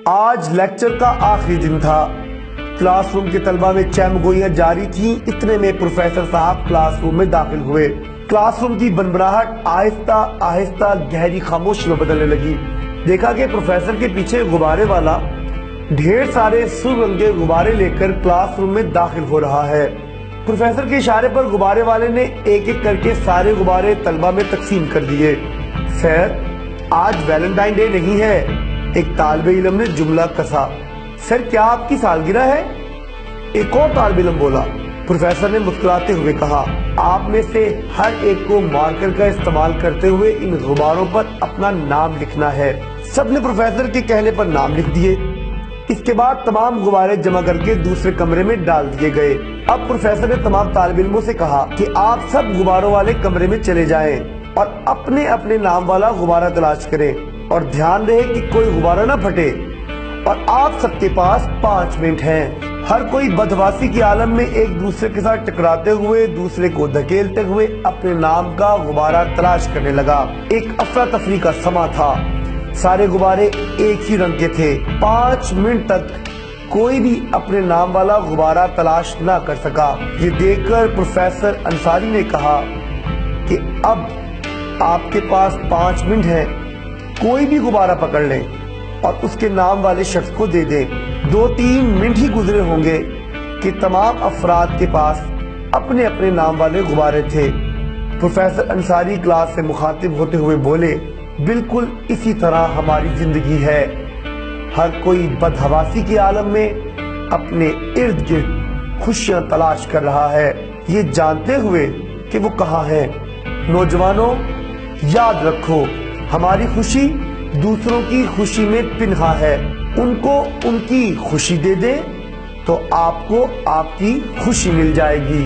آج لیکچر کا آخری دن تھا۔ کلاس روم کے طلبہ میں چہمگوئیاں جاری تھیں، اتنے میں پروفیسر صاحب کلاس روم میں داخل ہوئے۔ کلاس روم کی بنبناہٹ آہستہ آہستہ گہری خاموشی میں بدلنے لگی۔ دیکھا کہ پروفیسر کے پیچھے غبارے والا ڈھیر سارے سرخ رنگ کے غبارے لے کر کلاس روم میں داخل ہو رہا ہے۔ پروفیسر کے اشارے پر غبارے والے نے ایک ایک کر کے سارے غبارے طلبہ میں تقسیم کر دیے۔ سر، آج ویلنٹائن ڈے نہیں ہے، ایک طالب علم نے جملہ کسا۔ سر، کیا آپ کی سالگرہ ہے؟ ایک اور طالب علم بولا۔ پروفیسر نے مسکراتے ہوئے کہا، آپ میں سے ہر ایک کو مارکر کا استعمال کرتے ہوئے ان غباروں پر اپنا نام لکھنا ہے۔ سب نے پروفیسر کے کہنے پر نام لکھ دیے۔ اس کے بعد تمام غبارے جمع کر کے دوسرے کمرے میں ڈال دیے گئے۔ اب پروفیسر نے تمام طالب علموں سے کہا کہ آپ سب غباروں والے کمرے میں چلے جائیں اور اپنے اپنے نام والا غبارہ تلاش کریں، اور دھیان رہے کہ کوئی غبارہ نہ پھٹے، اور آپ سب کے پاس 5 منٹ ہیں۔ ہر کوئی بدحواسی کے عالم میں ایک دوسرے کے ساتھ ٹکراتے ہوئے، دوسرے کو دھکیلتے ہوئے اپنے نام کا غبارہ تلاش کرنے لگا۔ ایک افراتفری کا سما تھا، سارے غبارے ایک ہی رنگ کے تھے۔ 5 منٹ تک کوئی بھی اپنے نام والا غبارہ تلاش نہ کر سکا۔ یہ دیکھ کر پروفیسر انصاری نے کہا کہ اب آپ کے پاس 5 منٹ ہیں، کوئی بھی غبارہ پکڑ لیں اور اس کے نام والے شخص کو دے دیں۔ 2-3 منٹ ہی گزرے ہوں گے کہ تمام افراد کے پاس اپنے اپنے نام والے غبارے تھے۔ پروفیسر انصاری کلاس سے مخاطب ہوتے ہوئے بولے، بالکل اسی طرح ہماری زندگی ہے۔ ہر کوئی بدحواسی کے عالم میں اپنے ارد گرد خوشیاں تلاش کر رہا ہے، یہ جانتے ہوئے کہ وہ کہاں ہیں۔ نوجوانوں، یاد رکھو، ہماری خوشی دوسروں کی خوشی میں پنہاں ہے۔ ان کو ان کی خوشی دے دیں تو آپ کو آپ کی خوشی مل جائے گی۔